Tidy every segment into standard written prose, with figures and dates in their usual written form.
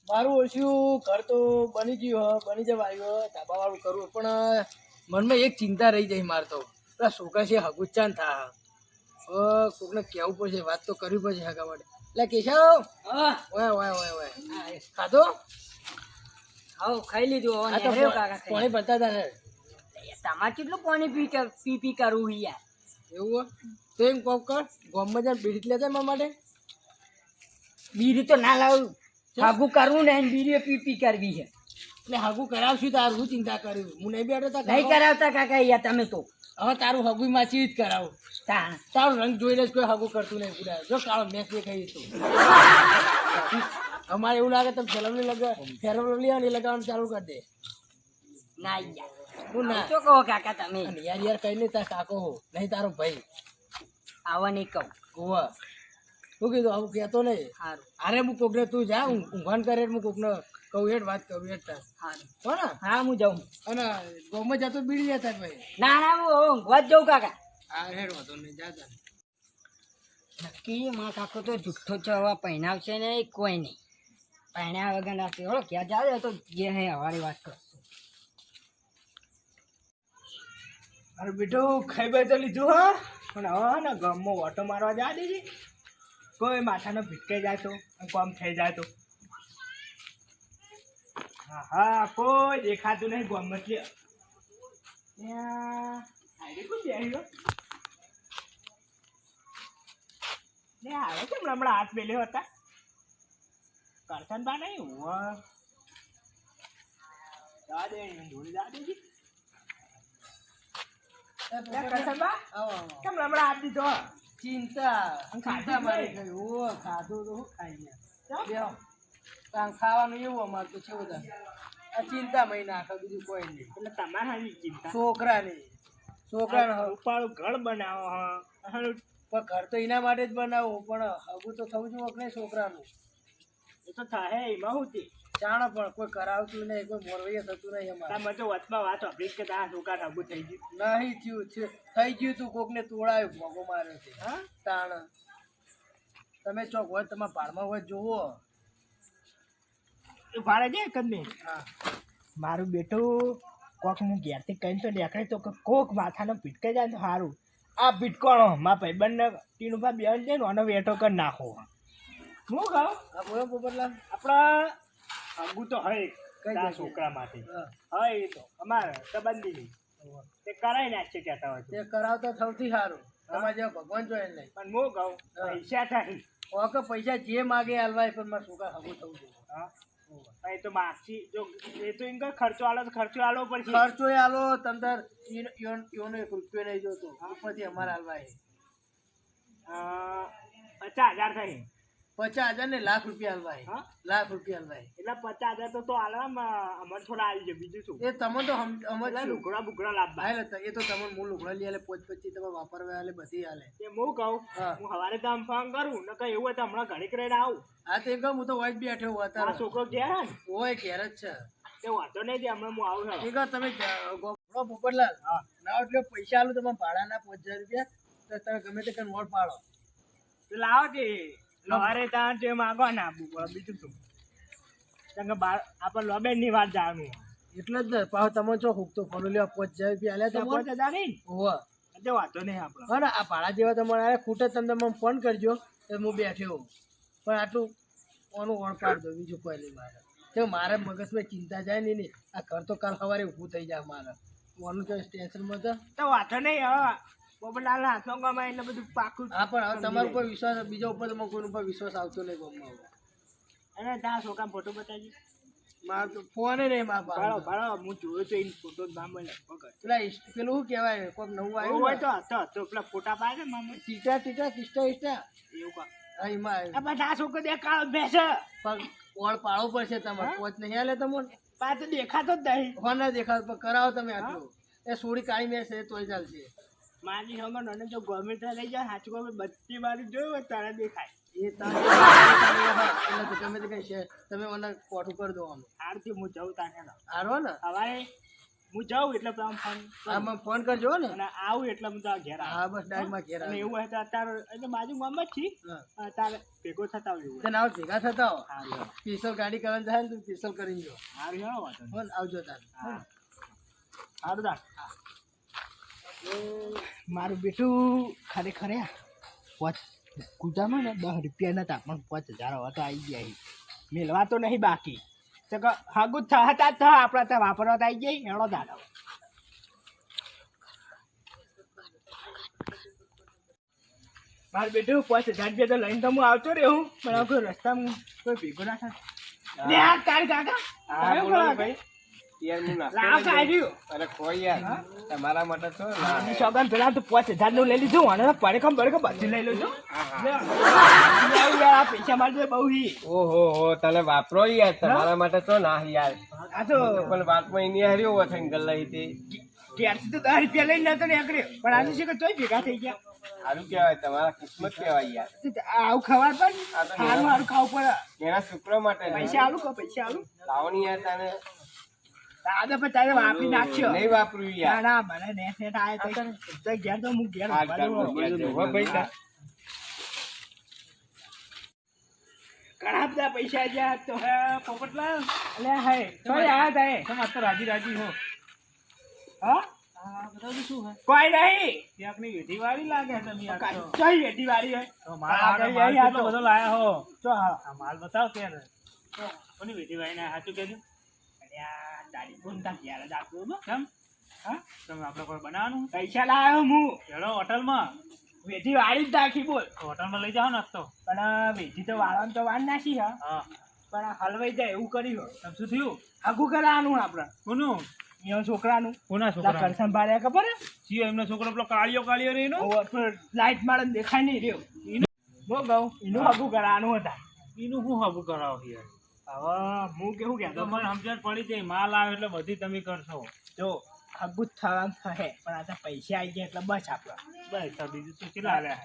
મારું ઓછું ઘર તો બની ગયું બની જવા આવ્યો ધાબા વાળું કરવું પણ મનમાં એક ચિંતા રહી જાય મારે તો પેલા છોકરા છે હગુચાન થા કોકને કહેવું પડશે વાત તો કરવી પડશે હગા માટે એટલે કેશવ ઓય ઓય ઓય ઓય ખાધો ખાઈ લીધું આ તો પાણી ભરતા હતા ને તમારે કેટલું પાણી પી કરવું યાર એવું તો એમ કોક કર ગામમાં જાય બીડી લેતા મારા માટે બીડી તો ના લાવું હાગું કરવું ને બીડીઓ પી કરવી છે એટલે હગું કરાવશું તારું હું ચિંતા કર્યું હું નહીં બેઠો તા નહીં કરાવતા કાકા યાર તમે તો હવે તારું હગું માછી જ કરાવું તારું રંગ જોઈને જ કોઈ હગું કરતું નહીં પૂરા જો કાળો મેચ દેખાઈ તું અમારે એવું લાગે તમે ફેરવલી લગાવવાનું ચાલુ કરી દે ના યાર હું ના શું કહો કાકા તમે યાર યાર કઈ નહીં તાર કાકો હો નહીં તારો ભાઈ આવા નહીં કહું હોવા શું કીધું આવું કહેતો નહીં સારું અરે હું કોકને તું જા ઊંઘાન કરે હું કોકને કહું હેઠ વાત કરું હેઠ તાર સારું હો ને હા હું જાઉં અને ગામમાં જતો બીડી જતા ભાઈ ના ના હું ઊંઘવા જ જાઉં કાકા હા હેઠ વાંધો નહીં જાતા નક્કી માં કાકો તો જુઠ્ઠો ચવા પહેણાવશે ને કોઈ નહીં પહેણ્યા વગર નાખશે હો ક્યાં જાવ તો જે હે હવારી વાત કરશું અરે બેટું ખાઈ બાઈ તો લીધું હા પણ હવે ને ગામમાં ઓટો મારવા જા દેજે કોઈ માથાનો ભીટકાઈ જાય તો કામ થઈ જાય તો હા હા કોઈ દેખાતું નહીં ગામમાં કે આવે કેમ હમણાં હાથ મેલ્યો હતા કરશન બા નહીં જા દે જોડી જા દેજે કેમ હમણાં હાથ દીધો ચિંતા મારી ગઈ ઓ ખાધું તો ખાઈ ગયા ખાવાનું એવું અમારે તો છે બધા આ ચિંતા મહી નાખે બીજું કોઈ નહીં એટલે તમારા ચિંતા છોકરાની ઉપાડું ઘર બનાવો પણ ઘર તો એના માટે જ બનાવું પણ હગું તો થવું જોઈએ કે નહીં છોકરાનું એ તો થાય એમાં શું તે જાણો પણ કોઈ કરાવતું નહીં કોઈ મોરવૈયા થતું નહીં અમારે તો વચમાં વાત આપણી કે આ છોકરા હગું થઈ ગયું નહીં થયું થઈ ગયું તું કોકને તોડાયું ભોગો માર્યો છે હા તાણ તમે ચોક હોય તમારા ભાડમાં હોય જોવો ભાડે છે એક જ નહીં હા મારું બેટું કોક હું ઘેરથી કહીને તો દેખાય તો કોક માથાનો ભીટકાઈ જાય તો સારું આ ભીટકોણો મારા ભાઈબંધને ટીનું પર બેન છે ને આનો વેઠો કરી નાખો હું કહું હા બોલો પોપટલાલ આપણા હગું તો હય કઈ છોકરા માટે હા એ તો અમારે સંબંધી તે કરાવી નાખશે કહેતા હોય તે કરાવતા સૌથી સારું તમારે જેવા ભગવાન જોઈએ નહીં પણ હું કહું પૈસા થાય ઓકે પૈસા જે માગે હાલવાય પણ મારા છોકરા હગું થવું જોઈએ હા એ તો માગશી જો એ તો એમ ખર્ચો આલો તો ખર્ચો આલો પડશે ખર્ચો આલો તંદર યોનો 1 રૂપિયો નહીં જોતો ઉપરથી અમારે હાલવાય 50,000 થાય 50,000 ને લાખ રૂપિયા હાલવાય હા લાખ રૂપિયા હાલવાય એટલે 50,000 તો હાલવા અમારે થોડા આવી જાય બીજું શું એ તમે તો અમારે લુગડા બુગડા લાવવા એટલે એ તો તમે હું લુગડા લઈ આલે 5-25 તમે વાપરવા હાલે બધી હાલે એ હું કહું હું સવારે તો આમ ફોન કરું ને કઈ એવું હોય તો હમણાં ઘડીક રહીને આવું હા તે કહું હું તો હોય જ બેઠો હું અત્યારે છોકરો ઘેર હે હોય ઘેર જ છે તે વાંધો નહીં તે હમણાં હું આવું છું એ તમે પોપટલાલ હા ના એટલે પૈસા આલું તમે ભાડાના 5,000 રૂપિયા તો તમે ગમે તે કઈ નોટ પાડો તો લાવો કે સવારે ત્યાં જે માગો ના બીજું શું કારણ કે આપણે લોબેનની વાત જાણવું એટલે જ ને પાછો તમે છો હુકતો ફોલો લેવા 5,000 રૂપિયા આલ્યા તો 5,000 નહીં હોવા તે વાંધો નહીં આપણે હા ને આ ભાડા જેવા તમારે આરે ખૂટે તમને મને ફોન કરજો તો હું બેઠ્યો પણ આટલું ઓનું ઓળ પાડ દો બીજું કોઈ નહીં મારે તો મારે મગજમાં ચિંતા જાય નહીં આ ઘર તો કાલ સવારે ઊભું થઈ જાય મારે ઓનું તો ટેન્શનમાં તો વાંધો નહીં હવે પોપટલાલ હાથમાં ગમાય એટલે બધું પાકું હા પણ હવે તમારો ઉપર વિશ્વાસ બીજા ઉપર તમારો કોઈ ઉપર વિશ્વાસ આવતો નહીં ગમમાં અને ત્યાં છોકરા ફોટો બતાવી મારો તો ફોન નહીં મારા ભાડો હું જોયો તો એને ફોટો જ ના મળે પેલા પેલું શું કહેવાય કોઈક નવું આવ્યું હોય તો પેલા ફોટા પાડે ને મામા ટીટા કિસ્ટા એવું કા હા એમાં બધા છોકરો દેખાડો બેસે પણ ઓળ પાડવો પડશે તમારે પોચ નહીં હાલે તમને પાછો દેખાતો જ નહીં હો ના દેખાતો પણ કરાવો તમે આટલું એ સોડી કાઢી મેસે તોય ચાલશે મારી હમણાં નને જો ગવર્મેન્ટ લઈ જાય સાચું ગવર્મેન્ટ બધી બાજુ જોયું હોય તારે દેખાય એ એટલે તમે તો કઈ છે તમે મને કોઠું કરી દો આમ આરતી હું જવું તાને હારો ને હવારે હું જાઉં એટલે આમાં ફોન કરજો ને અને આવું એટલે હું તો ઘેર હા બસ ડાયરેક્ટમાં ઘેર અને એવું હોય તો અત્યારે એટલે બાજુ ગામમાં જ છી તારે ભેગો થતા હોય એવું ના ભેગા થતા હો સ્પેશિયલ ગાડી કરવાની થાય ને તું સ્પેશિયલ કરીને જો સારું હેડો વાતો આવજો તાર સારું તાર મારું બેટું ખરેખર કુદામાં ને 10 રૂપિયા નતા પણ 5000 હવે તો આવી ગયા મેળવા તો નહીં બાકી હાગું હતા તો આપણા ત્યાં વાપરવા તો આવી જાય હેડો દાડો મારું બેટું 5000 રૂપિયા તો લઈને તો હું આવતો રહ્યો પણ કોઈ રસ્તામાં કોઈ ભેગો ના થાય તારી કાકા ભાઈ તમારા માટે તો સોગન પેલા તો 5000 નું લઈ લીધું અને પડે બધું લઈ લઉં છું પૈસા મારે બહુ ઓહો તને વાપરો યાર તમારા માટે તો ના યાર આ તો પણ વાતમાં એની હાર્યો હોત અંકલ લઈ હતી ત્યારથી તો 10 રૂપિયા લઈને નતો નીકળ્યો પણ આજે છે કે તોય ભેગા થઈ ગયા સારું કહેવાય તમારા કિસ્મત કહેવાય યાર આવું ખબર પણ સારું ખાવું પડે એના શુક્ર માટે પૈસા આલું લાવો ને યાર તને દાદા પણ તારે વાપરી નાખ્યો નહીં વાપર્યું યાર ના મને નેટ આવે તો ઘેર તો હું ઘેર ઘણા બધા પૈસા જ્યાં તો હે પોપટલાલ અલે હે તો યાદ હે તમે તો રાજી હો હા બતાવજો શું હે કોઈ નહીં ત્યાંની વેઠી વાળી લાગે તમે આ કઈ વેઠી વાળી હોય તો માલ બધો લાયા હો તો હા માલ બતાવ ત્યારે કોની વેઠી વાળી ના સાચું કહેજો અલ્યા દાડી બોલતા ક્યારે જાતું કેમ હા તમે આપણે કોઈ બનાવવાનું પૈસા લાવ્યો હું ચલો હોટલમાં વેઠી વાળી જ નાખી બોલ હોટલમાં લઈ જાઓ નાસ્તો પણ વેઠી તો વાળવાનું તો વાળ નાખી હા પણ હલવાઈ જાય એવું કર્યું શું થયું આગું કરવાનું આપણે કોનું એનો છોકરાનું કોના છોકરા કરસન ભાડ્યા ખબર છે એમનો છોકરો પેલો કાળિયો રેનો લાઈટ મારે દેખાય નહીં રહ્યો બો ગઉ એનું આગું કરવાનું હતા એનું શું આગું કરાવો યાર હવે હું કેવું કહેતો મને સમજણ પડી જાય માલ આવે એટલે બધી તમે કરશો જો આગું થવાનું થશે પણ આ પૈસા આવી ગયા એટલે બસ આપણે બસ બીજું શું કેટલા આવ્યા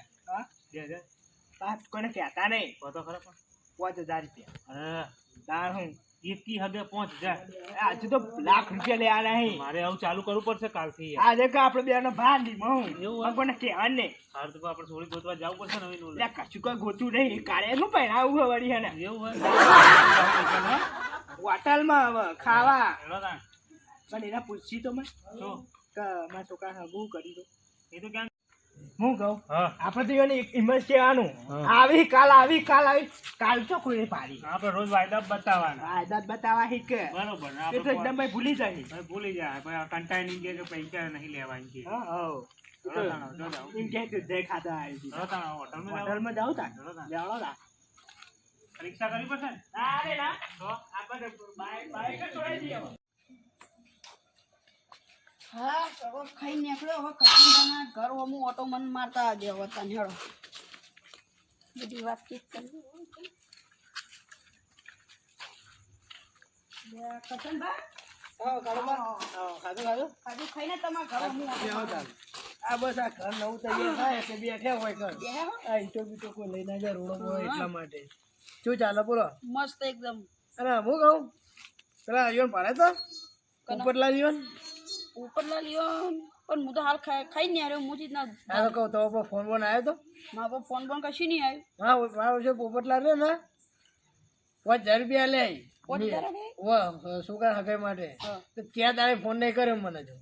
હા કોને કહેતા નહીં તો ખરા પણ 5000 રૂપિયા અરે તાર હું એકી હદે 5000 આજે તો લાખ રૂપિયા લે આ નહીં મારે આવું ચાલુ કરવું પડશે કાલથી આજે કે આપણે બેનો ભાર લીધો એવું કોને કહેવાનું નહીં હાર તો આપણે થોડી ગોતવા જવું પડશે ને હવે લે કશું કોઈ ગોતું નહીં કાળે નું પહેરાવું હવે વળી હે ને એવું હોય હોટલમાં હવે ખાવા પણ એના પૂછી તો મેં શું કે મારા છોકરા હગું કરી દો એ તો ક્યાં હું કહું આપણે તો એને ઇન્વેસ્ટ કહેવાનું આવી કાલ તો કોઈ પાડી આપણે રોજ વાયદા બતાવવા હિક બરોબર એ તો એકદમ ભાઈ ભૂલી જાય ભાઈ કંટાઈ નહીં કે પૈસા નહીં લેવા એમ કે જય ખાતા આવી હોટલમાં જાવ તા લેવડો તા પરીક્ષા કરવી પડશે અરે ના તો આપણે બાઈક છોડાઈ દઈએ હા ચલો ખાઈ નીકળ્યો હવે કચિંદાના ઘર હું ઓટો મન મારતા આજે હવે તને હેડો બધી વાતચીત કરી કચનબા ખાધું ખાઈને તમારા ઘર હું આ બસ આ ઘર નવું તૈયાર થાય એટલે બેઠા હોય ઘર આ ઈટો બીટો કોઈ લઈને જાય રોડો હોય એટલા માટે શું ચાલે બોલો મસ્ત એકદમ અરે હું કહું પેલા આવ્યો ભાડે તો ઉપરલા જીવન ઉપરના લ્યો પણ હું તો હાલ ખાઈ નહીં આવ્યો હું જ ના હા તો કહું તો ફોન બોન આવ્યો તો મારા પર ફોન પણ કશું નહીં આવ્યું હા મારો છે પોપટલા રે ને 5000 રૂપિયા લે છોકરા હગાઈ માટે તો ત્યાં તારે ફોન નહીં કર્યો મને જો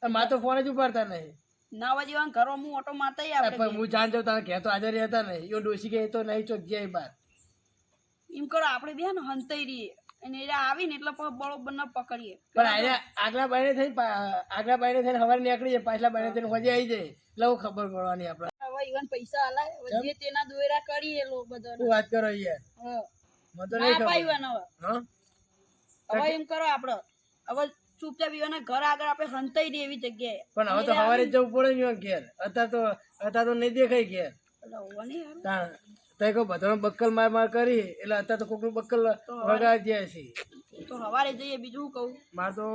મારે તો ફોન જ ઉપાડતા નહીં નાવા જેવા ઘરો હું ઓટો મારતા આપણે હું જાણ જાઉં તારા ઘેર તો હાજર રહેતા નહીં યો ડોસી કે તો નહીં ચોક જાય બહાર એમ કરો આપણે બે ને હંતાઈ રહીએ અને એ આવીને એટલે બરોબર ના પકડીએ પણ આગલા બાઈને થઈને સવારે નીકળી જાય પાછલા બાઈને થઈને હોજે આવી જાય એટલે ખબર પડવાની આપણે હવે ઈવન પૈસા હલાય જે તેના દોયરા કરીએ લો બધો શું વાત કરો યાર મને તો નહીં ખબર હવે એમ કરો આપણે હવે ચૂપચાપ ઈવાના ઘર આગળ આપણે હંતાઈ દઈએ એવી જગ્યાએ પણ હવે તો સવારે જવું પડે ને ઘેર અત્યારે તો નહીં દેખાય ઘેર તો બધાનો બક્કલ માર કરી એટલે અત્યારે તો કોકનું બક્કલ વગાડી જાય છે તો સવારે જઈએ બીજું કહું મારે તો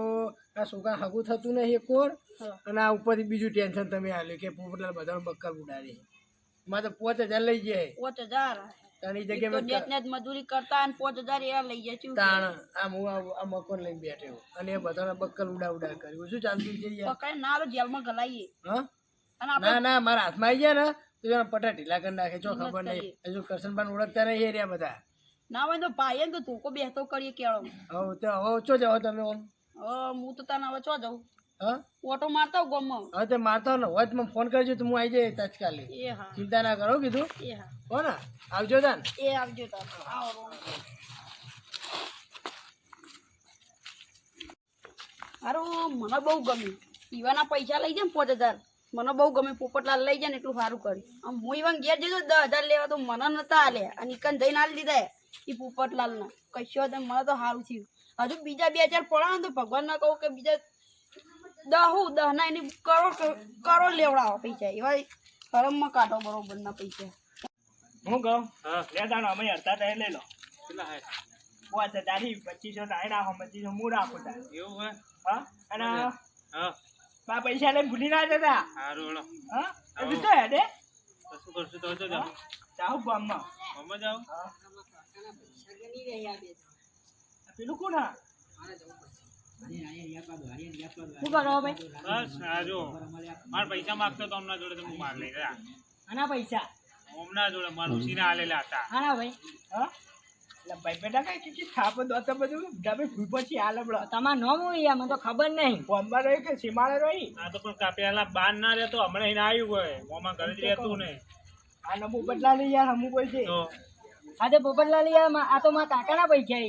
આ છોકરા હગું થતું નહીં એક કોર અને આ ઉપરથી બીજું ટેન્શન તમે આલ્યું કે પોપટલાલ બધાનો બક્કલ ઉડાડી મારે તો 5000 લઈ જાય 5000 તારી તો જગ્યાએ ડેટ ને જ મજૂરી કરતા અને 5000 એવા લઈ જાય છે તાણ આમ હું આ મકોન લઈને બેઠો અને એ બધાના બક્કલ ઉડા કર્યું શું ચાલતું છે યાર પકડે ના લો જેલમાં ગલાઈએ હા અને આપણે ના મારા હાથમાં આવી ગયા ને તો એના પટા ઢીલા કરી નાખે જો ખબર નહીં હજુ કરશનબાન ઓળખતા નહીં એ રહ્યા બધા ના હોય તો ભાઈ ને તો ધોકો બેસતો કરીએ કેળો હવે તો હવે ચો જાઓ તમે ઓમ હું તો તને હવે ચો જાઉં હા ઓટો મારતા ગોમમાં હવે તે મારતા ને હોય તો મને ફોન કરજો તો હું આવી જાય તાત્કાલિક એ હા ચિંતા ના કરો કીધું એ હા હો ને આવજો તાન એ આવજો તાર આવો હારું મને બહુ ગમ્યું પીવાના પૈસા લઈ જાય ને 5000 મને બહુ ગમે પોપટલાલ લઈ જાય ને એટલું સારું કર્યું આમ હું ઈવન ઘેર જતો 10000 લેવા તો મને નતા આલે અને ઈકન જઈને આલી દીધા એ પોપટલાલ ના કશો તો મને તો સારું થયું હજુ બીજા 2-4 પડા તો ભગવાન ના કહું કે બીજા 10 ના એની કરોડ લેવડાવો પૈસા એવા હરમમાં કાઢો બરોબર ના પૈસા હું કહું લે તાણ અમે હડતા તય લઈ લો કેટલા હે 5000 2500 નાઈ નાખો 2500 હું રાખું તાર એવું હે હા અને હા બા પૈસા લઈને ભૂલી ના જતા હારું હેડો હા એ તો હે દે શું કરશું તો જાવ જાવ ગામમાં જાવ હા પેલું કોણ હા શું કરો ભાઈ બસ આ જો મારા પૈસા માંગતો તો હમણાં જોડે તો હું માર લઈ ગયા આના પૈસા હમણાં જોડે મારા ઉસીને આલેલા હતા આના ભાઈ હા એટલે ભાઈ બેટા કઈ કે થાપ દોત બધું તમે ફૂલ પછી આલે બળો તમાર નામ હું યાર મને તો ખબર નહીં ફોનમાં રહી કે સીમાડે રહી આ તો પણ પેલા બાન ના રહેતો હમણાં એને આવ્યું હોય મોમાં ઘરે જ રહેતું ને આ નમો બદલા લઈ યાર હમું બોલ છે તો આ તો પોપટલાલ યાર આ તો મારા કાકાના પૈસા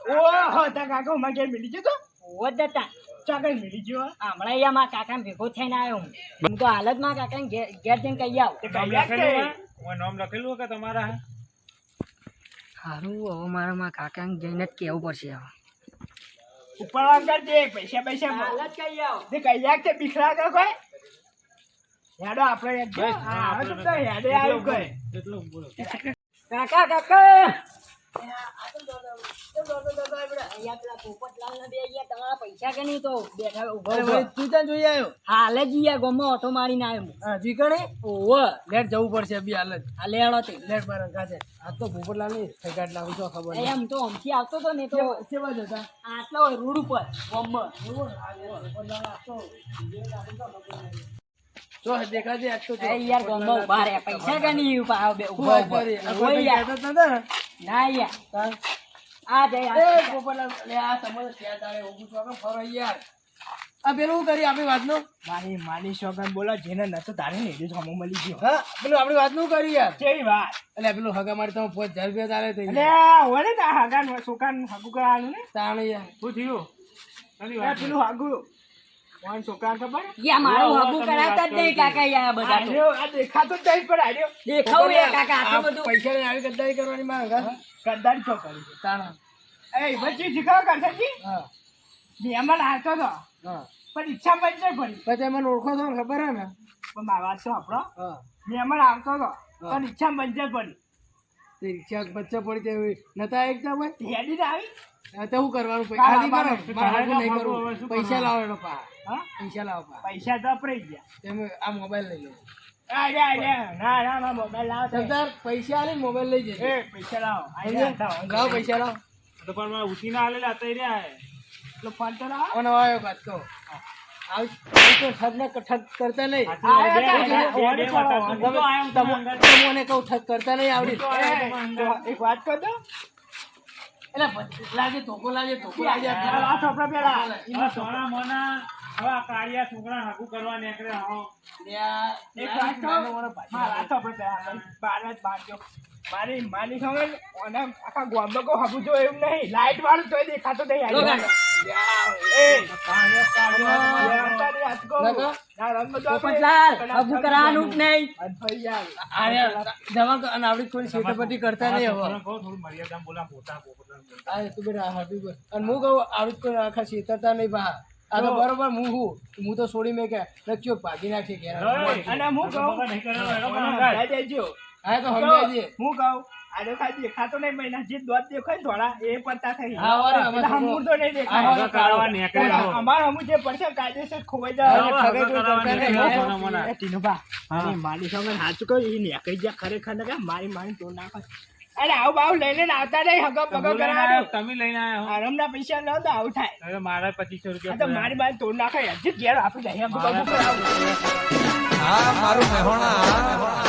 ઓહો તા કાકા માં કે મિલી જતો ઓવ દતા ચાકર મિલી ગયો હમણાં અહીંયા મારા કાકાને ભેગો થઈને આવ્યો હું તો હાલત મારા કાકાને ઘેર જઈને કહી આવ નામ લખેલું હોય નામ લખેલું હોય કે તમારા સારું હવે મારે મારા કાકાને જઈને જ કહેવું પડશે હવે ઉપર વાંગર દે પૈસા હાલત કહી આવ તે કૈયા કે બિખરા કે કોઈ યાડો આપણે એક હા તો તો યાડે આવ્યું કોઈ એટલું બોલો કાકા કાકા તમારા પૈસા કે નહીં તો બેઠા ઉભા તું ત્યાં જોઈ આવ્યો હાલે જ યાર ગમો ઓટો મારીને આવ્યો હા જીકણે ઓવ લેટ જવું પડશે બી હાલ જ આ લેડો તે લેટ મારા કાજે આ તો ભૂપતલાલ ની ફેગાટ લાવું તો ખબર નહીં એમ તો આમથી આવતો તો ને તો કેવા જતા આટલા હોય રોડ ઉપર ગમમાં જો દેખાજે આ તો એ યાર ગમમાં ઉભા રહ્યા પૈસા કે નહીં ઉભા ઉભા ઉભા યાર ના યાર આ જાય આ પેલું કરી આપણી વાત નું માની શોગન બોલો જેને નતો તારે ને જ હમો મળી ગયો હા પેલું આપણી વાત નું કરી યાર કેવી વાત એટલે પેલું હગા મારી તમે 5000 રૂપિયા તારે થઈ એટલે ઓલે તા હગા સોકાન હગુ કરાવાનું ને તાણે યાર શું થયું પેલું હગુ કોણ છોકરા ખબર યા મારું હગું કરાવતા જ નહીં કાકા યાર બધા તો આ દેખાતો જ નહીં પણ આર્યો દેખાવ યાર કાકા આટલું બધું પૈસા ને આવી ગદ્દારી કરવાની માં ગદ્દારી તો કરી તાણા એ વચ્ચે શીખાવ કરશે હા બેમન આવતો તો હા પણ ઈચ્છા બનશે ફરી પછી મને ઓળખો તો ખબર હે ને પણ મારી વાત તો આપણો હા બેમન આવતો તો પણ ઈચ્છા બનશે ફરી તે રિક્ષા બચ્ચા પડી તે નતા એકતા ભાઈ હેડી આવી તો શું કરવાનું પૈસા નહીં કરું પૈસા લાવો એનો પા હા પૈસા લાવો પા પૈસા તો પડી ગયા તમે આ મોબાઈલ લઈ લો ના મોબાઈલ લાવો સરદાર પૈસા આલે મોબાઈલ લઈ જજો પૈસા લાવો પૈસા લાવો તો પણ મારા ઉસીને આલેલા હતા રહ્યા એટલે ફોન તો લાવો અને આવ્યો વાત કહો તો ઠગ કરતા નહીં તમને કહું ઠગ કરતા નહીં આવડી એક વાત કહો તો લાગે ધોકો લાગે સોના મોના હવે આ કાળિયા છોકરા હાકુ કરવા નીકળે મારી માની ખબર આખા ગામમાં કોઈ હાકુ જો એવું નહીં લાઈટ વાળું તો દેખાતો નહીં કરતા નહીં હવે થોડું મર્યાદા બોલા મોટા અને હું કહું આવડું કોઈ આખા છેતરતા નહીં બા આ તો બરોબર હું તો છોડી મેં કે લખ્યો ભાગી નાખી કે અને હું કહું દેજો હા તો સમજાય હું કહું આડો ખાઈ દેખાતો નહીં મહિના જે દોત દેખાય થોડા એ પડતા થઈ હમુર તો નહીં દેખાય અમાર હમુર જે પડશે કાયદેસર ખોવાઈ જાય ટીનુભા મારી સામે સાચું કહ્યું એ નીકળી જાય ખરેખર ને મારી મારી તો નાખે અરે આવું બાવું લઈને આવતા નહીં હગો પગો કરાવો તમે લઈને આવ્યા આરામના પૈસા લો તો આવું થાય હો મારા 2500 આ રૂપિયા તો મારી બાદ તોડ નાખે હજી ઘેર આપણે જઈએ હગો પગો કરાવો હા મારું મહેણા